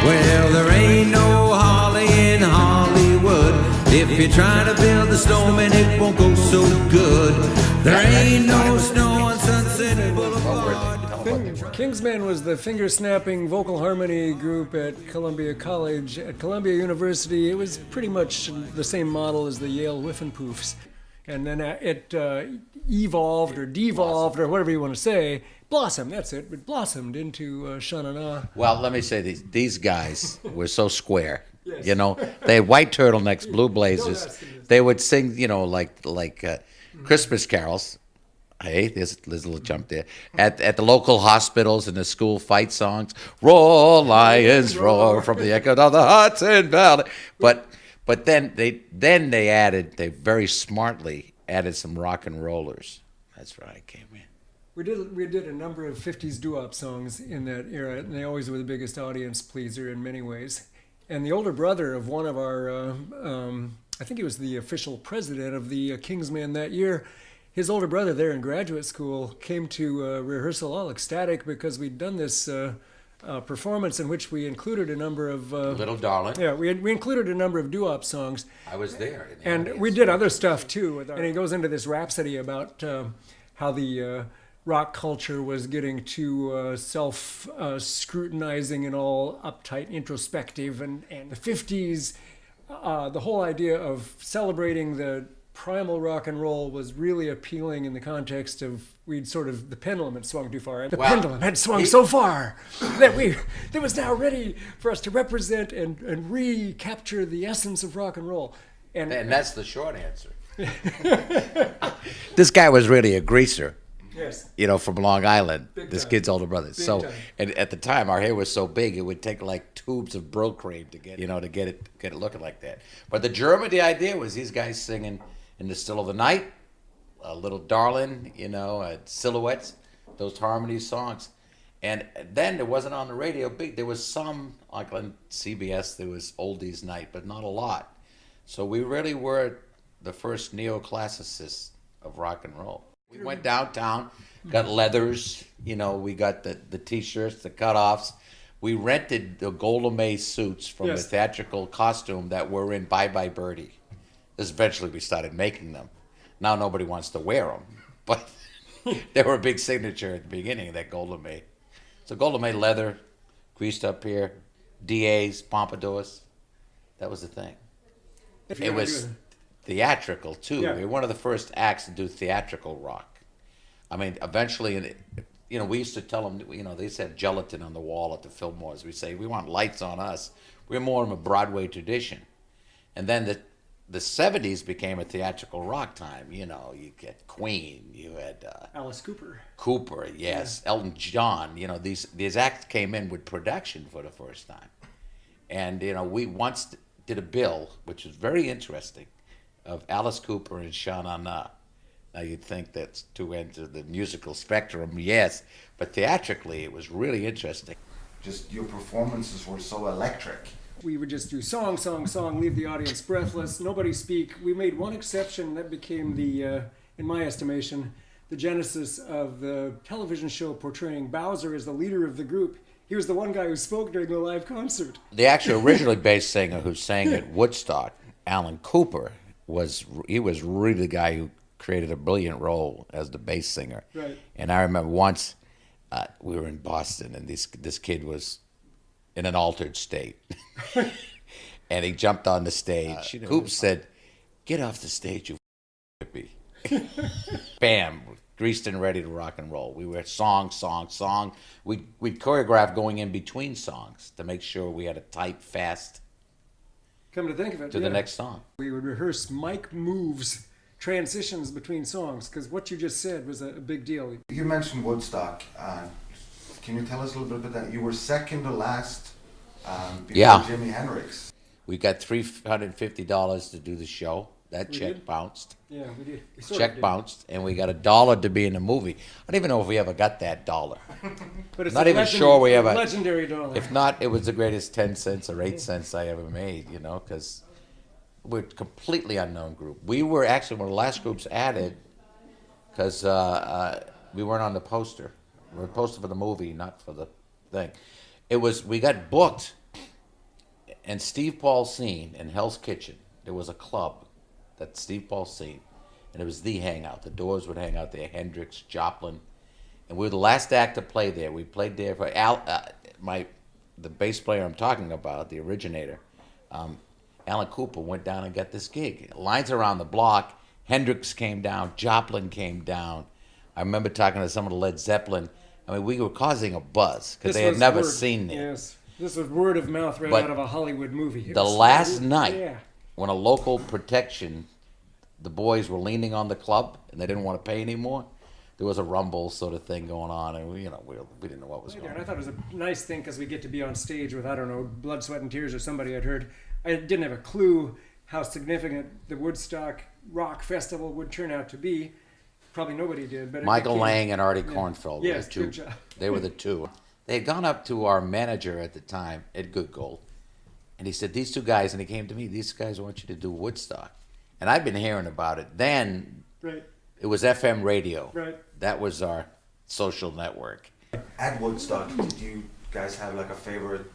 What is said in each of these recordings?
Well, there ain't no holly in Hollywood. If you're trying to build a snowman, it won't go so good. There ain't no snow on Sunset Boulevard. Kingsmen was the finger-snapping vocal harmony group at Columbia College. At Columbia University, it was pretty much the same model as the Yale Whiffenpoofs. And then it evolved or devolved or whatever you want to say. Blossomed, that's it. It blossomed into Sha Na Na. Well, let me say these guys were so square. Yes. You know, they had white turtlenecks, blue blazers. They would sing, you know, like Christmas carols. Hey, there's a little jump there. At the local hospitals and the school fight songs. Roar, lions, roar from the echo of the Hudson Valley. But then they very smartly added some rock and rollers. That's where I came in. We did a number of 50s doo-wop songs in that era, and they always were the biggest audience pleaser in many ways. And the older brother of one of our, I think he was the official president of the Kingsmen that year, his older brother there in graduate school came to rehearsal all ecstatic because we'd done this performance in which we included a number of... Little Darling. Yeah, we included a number of doo-wop songs. I was there. And we did other stuff too. And he goes into this rhapsody about how the rock culture was getting too self-scrutinizing and all uptight, introspective. And the 50s, the whole idea of celebrating the primal rock and roll was really appealing in the context of the pendulum had swung too far. The pendulum had swung so far that it was now ready for us to represent and recapture the essence of rock and roll. And that's the short answer. This guy was really a greaser. Yes. You know, from Long Island, Big this time. kid's older brother. Big So, time. and at the time, our hair was so big, it would take like tubes of Brylcreem to get it looking like that. But the idea was these guys singing In the Still of the Night, Little Darling, you know, Silhouettes, those harmony songs. And then it wasn't on the radio big. There was some, like on CBS, there was Oldies Night, but not a lot. So we really were the first neoclassicists of rock and roll. We went downtown, got leathers, you know, we got the T-shirts, the cutoffs. We rented the Golda Meir suits from the theatrical costume that were in Bye Bye Birdie. Eventually we started making them. Now nobody wants to wear them, but they were a big signature at the beginning of that Golda Meir. So Golda Meir leather, greased up here, DAs, pompadours. That was the thing. It was theatrical too. Yeah. We were one of the first acts to do theatrical rock. I mean, eventually, you know, we used to tell them, you know, they used to have gelatin on the wall at the Fillmores. We say, we want lights on us. We're more of a Broadway tradition. And then the 70s became a theatrical rock time. You know, you get Queen, you had Alice Cooper. Cooper, yes, yeah. Elton John. You know, these acts came in with production for the first time. And, you know, we once did a bill, which was very interesting, of Alice Cooper and Sha Na Na. Now you'd think that's two ends of the musical spectrum, yes, but theatrically it was really interesting. Just your performances were so electric. We would just do song, song, song, leave the audience breathless, nobody speak. We made one exception that became the, in my estimation, the genesis of the television show portraying Bowser as the leader of the group. He was the one guy who spoke during the live concert. The actual originally bass singer who sang at Woodstock, Alan Cooper, was really the guy who created a brilliant role as the bass singer. Right. And I remember once we were in Boston and this kid was in an altered state. And he jumped on the stage. Coop said, "Get off the stage, you hippie." Bam, greased and ready to rock and roll. We were song, song, song. We'd choreograph going in between songs to make sure we had a tight, fast Come to think of it, to the next song. We would rehearse mic moves, transitions between songs, because what you just said was a big deal. You mentioned Woodstock. Can you tell us a little bit about that? You were second to last before Jimi Hendrix. We got $350 to do the show. That check bounced. Yeah, we did. Check bounced, and we got $1 to be in the movie. I don't even know if we ever got that $1. But it's Not even sure we ever. Legendary $1. If not, it was the greatest 10 cents or 8 cents I ever made, you know, because we're a completely unknown group. We were actually one of the last groups added because we weren't on the poster. We were posted for the movie, not for the thing. We got booked And Steve Paul seen in Hell's Kitchen, there was a club that Steve Paul seen, and it was the hangout. The Doors would hang out there, Hendrix, Joplin, and we were the last act to play there. We played there for the bass player I'm talking about, the originator, Alan Cooper, went down and got this gig. Lines around the block. Hendrix came down, Joplin came down. I remember talking to some of the Led Zeppelin. I mean, we were causing a buzz because they had never seen it. Yes, this was word of mouth right out of a Hollywood movie. The last night, when a local protection, the boys were leaning on the club and they didn't want to pay anymore, there was a rumble sort of thing going on, and we didn't know what was going on. And I thought it was a nice thing because we get to be on stage with, I don't know, Blood, Sweat, and Tears or somebody I'd heard. I didn't have a clue how significant the Woodstock Rock Festival would turn out to be. Probably nobody did. But Michael Lang and Artie Kornfeld were yes, the two. good job. They were the two. They had gone up to our manager at the time, Ed Goodgold, and he said, these two guys, and he came to me, these guys want you to do Woodstock. And I'd been hearing about it. Then it was FM radio. Right. That was our social network. At Woodstock, did you guys have like a favorite,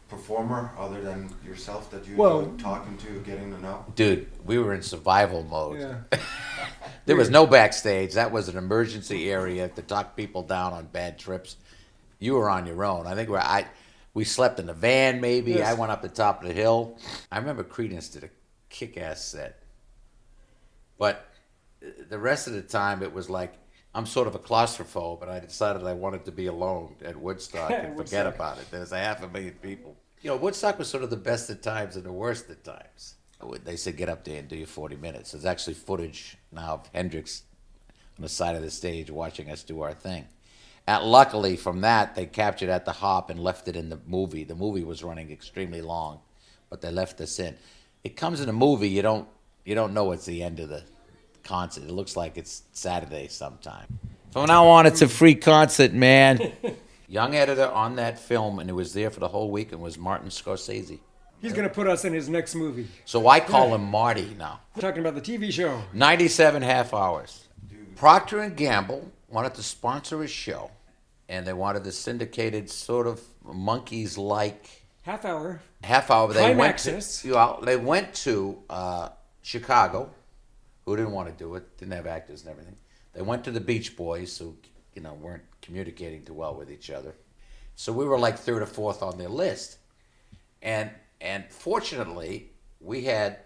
performer other than yourself that you enjoyed talking to, getting to know? Dude, we were in survival mode. Yeah. There was no backstage. That was an emergency area to talk people down on bad trips. You were on your own. I think we slept in the van maybe. Yes. I went up the top of the hill. I remember Creedence did a kick-ass set. But the rest of the time it was like, I'm sort of a claustrophobe, but I decided I wanted to be alone at Woodstock and forget about it. There's 500,000 people. Woodstock was sort of the best at times and the worst at times. They said, get up there and do your 40 minutes. There's actually footage now of Hendrix on the side of the stage watching us do our thing. And luckily, from that, they captured at the Hop and left it in the movie. The movie was running extremely long, but they left us in. It comes in a movie, you don't know it's the end of the concert. It looks like it's Saturday sometime. From now on, it's a free concert, man. Young editor on that film, and it was there for the whole week, and was Martin Scorsese. He's going to put us in his next movie. So I call him Marty now. We're talking about the TV show. 97 half hours. Procter & Gamble wanted to sponsor a show, and they wanted the syndicated sort of monkeys-like Half hour. They access. They went to Chicago, who didn't want to do it, didn't have actors and everything. They went to the Beach Boys, who weren't communicating too well with each other. So we were like third or fourth on their list. And fortunately, we had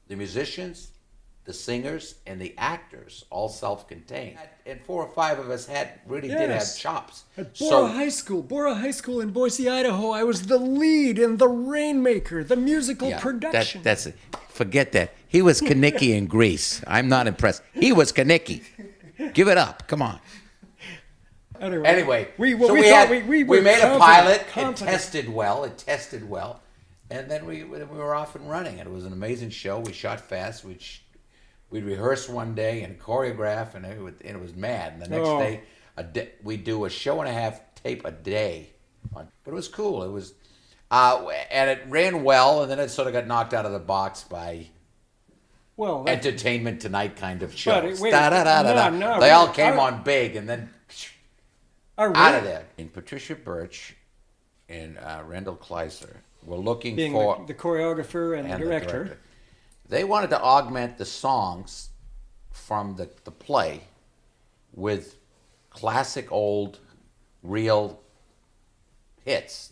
the musicians, the singers, and the actors all self-contained. And 4 or 5 of us did have chops. At Bora High School in Boise, Idaho, I was the lead in The Rainmaker, the musical production. That's it. Forget that. He was Kanicki in Grease. I'm not impressed. He was Kanicki. Give it up. Come on. Anyway, we made a pilot. It tested well. And then we were off and running. And it was an amazing show. We shot fast. We'd rehearse one day and choreograph, and it was mad. And the next day, we'd do a show and a half tape a day. But it was cool. It was, and it ran well, and then it sort of got knocked out of the box by Entertainment Tonight kind of shows. They all came on big, and then out of there. And Patricia Birch and Randall Kleiser were looking for the choreographer and the director. They wanted to augment the songs from the play with classic old real hits,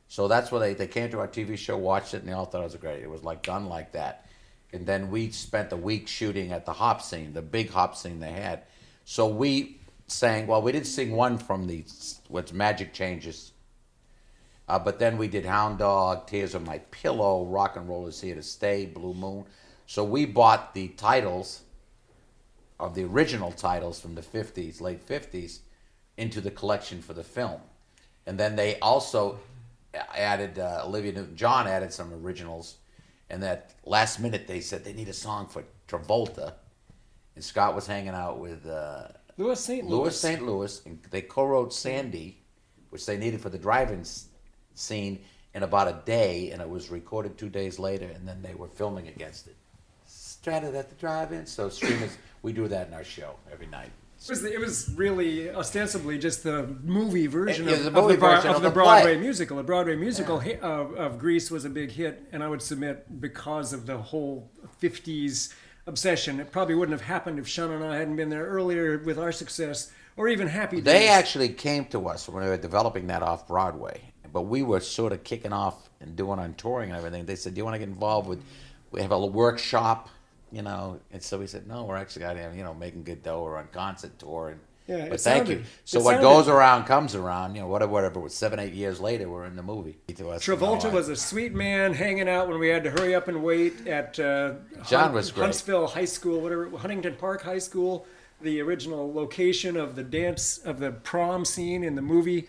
So that's where they came to our TV show, watched it, and they all thought it was great. It was like done like that. And then we spent a week shooting at the hop scene, the big hop scene they had. So we sang, we did sing one from what's Magic Changes. But then we did Hound Dog, Tears on My Pillow, Rock and Roll Is Here to Stay, Blue Moon. So we bought the titles of the original titles from the 50s, late 50s, into the collection for the film. And then they also added, Olivia Newton-John added some originals. And that last minute they said they need a song for Travolta. And Scott was hanging out with Louis St. Louis. And they co-wrote Sandy, which they needed for the drive-in scene in about a day, and it was recorded 2 days later, and then they were filming against it. Stranded at the drive-in. So streamers, we do that in our show every night. It was really ostensibly just the movie version It of, was of the movie version of of the the Broadway play. musical. The Broadway musical of Grease was a big hit, and I would submit because of the whole 50s obsession, it probably wouldn't have happened if Sha Na Na hadn't been there earlier with our success, or even Happy Days. They actually came to us when we were developing that off Broadway, but we were sort of kicking off and doing on touring and everything. They said, "Do you want to get involved with? We have a little workshop, you know." And so we said, "No, we're actually out here, you know, making good dough. We're on concert tour." And, Yeah, but it thank sounded- you. So it what sounded- goes around comes around. You know, whatever. It was 7-8 years later, we're in the movie. To us, Travolta you know, was a sweet man hanging out when we had to hurry up and wait at John was great. Huntsville High School, whatever, Huntington Park High School, the original location of the prom scene in the movie.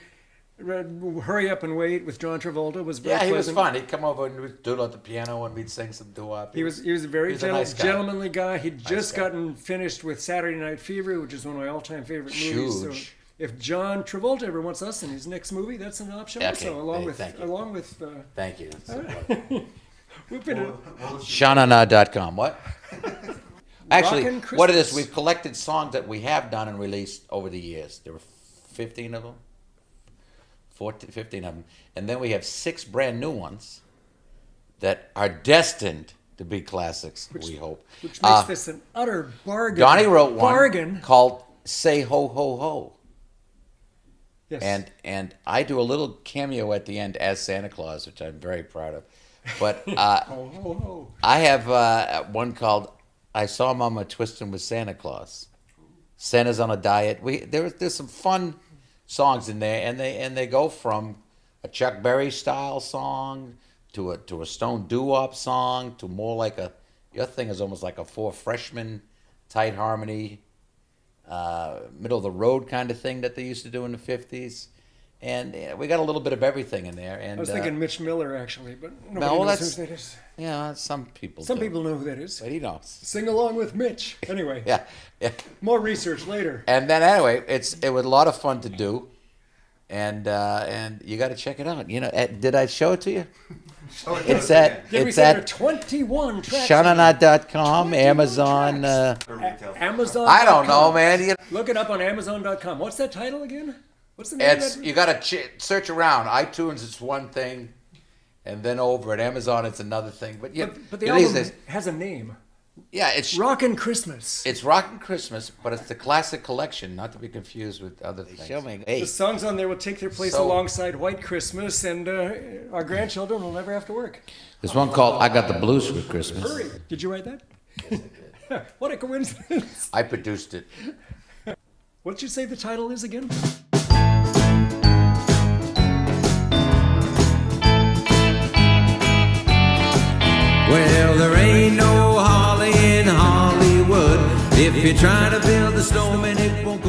Hurry up and wait with John Travolta was very Yeah, he was pleasant. fun. He'd come over and we'd doodle at the piano and we'd sing some doo-wop. He was a very He was a nice guy. gentlemanly guy. He'd just guy. gotten finished with Saturday Night Fever, which is one of my all-time favorite movies. So Huge. if John Travolta ever wants us in his next movie, that's an option. Okay. Also, along Hey, with thank you. Thank you. we've been ShaNaNa.com. What? Actually, Rockin' what it is, Christmas. we've collected songs that we have done and released over the years. There were 15 of them, 15 of them. And then we have 6 brand new ones that are destined to be classics, we hope. which makes this an utter bargain. Donny wrote one bargain. called Say Ho Ho Ho. Yes. And I do a little cameo at the end as Santa Claus, which I'm very proud of. But Ho, ho, ho. I have one called "I Saw Mama Twisting with Santa Claus." Santa's on a diet. There's some fun songs in there, and they go from a Chuck Berry style song to a Stone doo-wop song to more like your thing is almost like a Four Freshmen tight harmony, middle of the road kind of thing that they used to do in the 50s. And we got a little bit of everything in there. And I was thinking Mitch Miller, actually, but nobody no, knows that's who that is. yeah, some people. Some do. people know who that is. but he knows. Sing along with Mitch. Anyway, Yeah, yeah. more research later. And then anyway, it was a lot of fun to do, and you got to check it out. You know, did I show it to you? It's at Did we it's say there are at 21 tracks? ShaNaNa.com, 21 Amazon. tracks. For retail. Amazon. I don't know, man. Look it up on Amazon.com. What's that title again? What's the name It's of that? you got to search around. iTunes, it's one thing, and then over at Amazon, it's another thing. But yeah, But the at least album it's- has a name. yeah, it's Rockin' Christmas. it's Rockin' Christmas, but it's the classic collection, not to be confused with other things. Hey, The songs on there will take their place So- alongside White Christmas, and our grandchildren will never have to work. there's one called "I Got the Blues for Christmas." Hurry! Did you write that? What a coincidence! I produced it. What did you say the title is again? Well, there ain't no holly in Hollywood. If you're trying to build a snowman, it won't